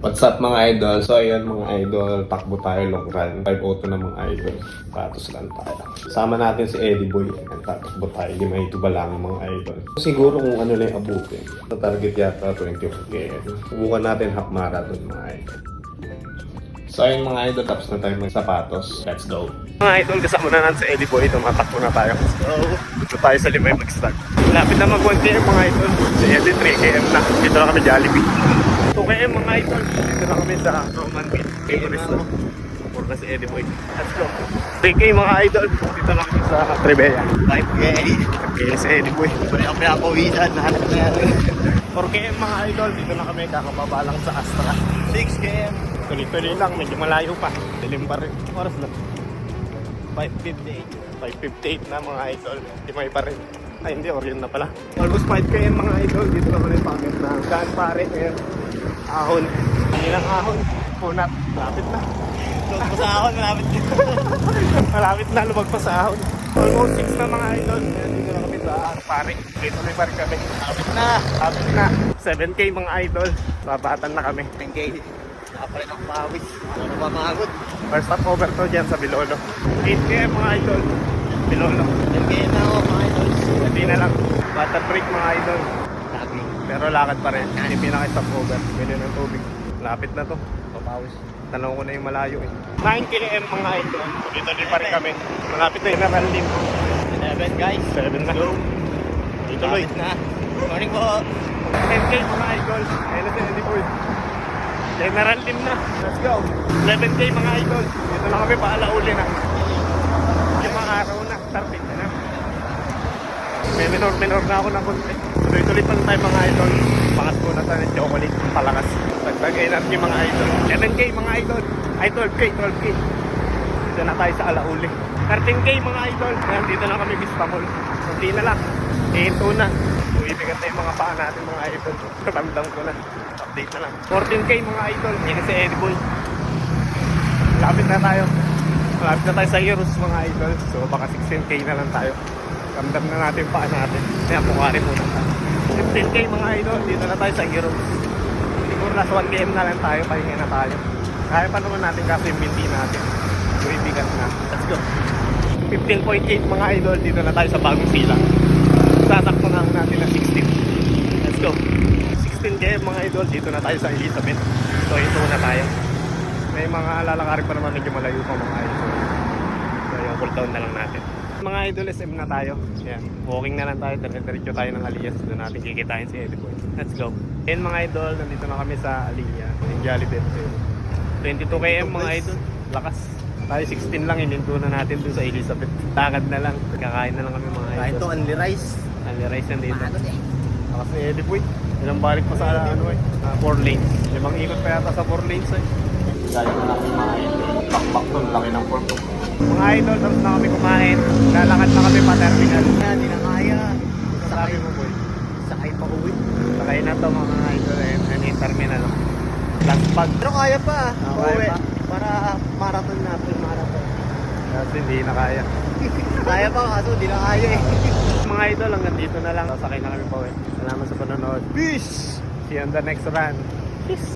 What's up mga idol? So ayan mga idol, takbo tayo long run. 5-auto na mga idol. Patos lang tayo. Sama natin si Eddie Boy. Ayan, tatakbo tayo. Hindi may ito ba lang mga idol. Siguro kung ano lang yung abutin. Sa target yata 21 km. Subukan natin half marathon mga idol. So ayun mga idol, tapos na tayo magsapatos. Let's go! Mga idol, kasama na natin si Eddie Boy. Tumatakbo na tayo. So, dito tayo sa Limay mag-start. Lapit na mag-1 km mga idol. Si Eddie 3 km na. Dito na kami Jollibee. 2 km mga idol. Dito na kami sa Roman Beach. Support na si Eddie Boy. Let's go. 3K mga idol. Dito na kami sa Trebella. 5K. Okay, si Eddie Boy. Wala akong pinapawisan. Nahanap na yan. 4 km mga idol. Dito na kami kakababa lang sa Astra. 6 km. Tuloy-tuloy lang. Medyo malayo pa. Dilim pa rin. Oras na. 5:58. 5:58 na mga idol. Limay pa rin. Ay hindi, Orion na pala. Almost 5 km mga idol. Dito na kami pangit na. Gaan pare. Ayan. Ahon. Hindi lang ahon. Punat. Malapit na. Lumag pa sa ahon. Malapit dito. Malapit na. Lumag pa sa ahon. Almost 6 na mga idol. Ayan, dito na kami sa pare. Dito na pa rin kami. Malapit na. Malapit na. 7K mga idol. Babatan na kami. 10K. Nakapalit ako pawis. Ano ba magod? First stop over to dyan sa Bilolo. 8 km mga idol. Bilolo. 10K na ako mga idols. Hindi na lang. Water break mga idol. Lagi. Pero lakad pa rin. Hindi pinaka-stop over. Ganyan ang tubig. Lapit na to. Papawis. Tanong ko na yung malayo eh. 9 km mga idol. Dito din pa rin kami. Malapit na yung nakalim. 11 guys. 7 na. Go. Tuloy. Malapit na. Morning po. 10K mga idol. Ayun na si Eddie Boy. General team na. Let's go. 11K mga idol. Dito na kami paalauli na. Yung mga araw na. Tarpik na na. May minor na ako ng konti. Tuloy-tuloy pa tayo mga idol. Pangas muna tayo ng chocolate. Palakas. Dagdag energy mga idol. 11K mga idol. Ay 12K. Dito na tayo sa alauli. 13K mga idol. Ayan, dito na kami Bistamol. Hindi na lang. Ito na. Ibigat na yung mga paa natin mga idol. Katamdam ko na. Update na lang. 14K mga idol. Yan si Eddie Boy. Lapit na tayo. Malapit na tayo sa Heroes mga idol. So baka 16K na lang tayo. Ramdam na natin yung paa natin. Kaya pukari muna tayo. 15K mga idol. Dito na tayo sa Heroes. Siguro nasa 1km na lang tayo. Pahinga na tayo. Kaya pa naman natin kasi yung binti natin. So ibigat na. Let's go. 15.8 mga idol. Dito na tayo sa Bagong Silang. Sasakto na natin na 16. Let's go. 16 mga idol. Dito na tayo sa Elizabeth. So ito na tayo. May mga lalakarin pa naman medyo malayo pa mga idol. So yung cool down na lang natin. Mga idol, SM na tayo. Yan. Walking na lang tayo. Diretso tayo ng Alias. Doon natin kikitain si Eddie Boy. Let's go. And mga idol, nandito na kami sa Alias. Yung Jollibee. 22 km mga idol. Lakas. Tayo 16 lang. Ininto na natin doon sa Elizabeth. Takad na lang. Kakain na lang kami mga idol. Kain to, only rice. Only rice yan dito. Magod eh. Lakas ni Eddie Boy. Ilang balik pa sa 4 lanes. 5 ikot pa yata sa 4 lanes eh. Kaya na namin mga idol. Pakpak to, laki ng porto. Mga idol, tapos na kami kumain. Lalakad na kami pa terminal. Hindi na kaya. Sabi mo boy. Sakay pa uwi. Sakay na to mga idol. Ano yung terminal. Last bag. Pero kaya pa. Kaya Uwi. pa. Para marathon na. Marathon. Kasi hindi na kaya. Kaya pa kaso hindi na kaya eh. Mga idol, hanggang dito na lang. Sakay na kami pa uwi. Salamat sa panonood. Peace! See you on the next run. Peace!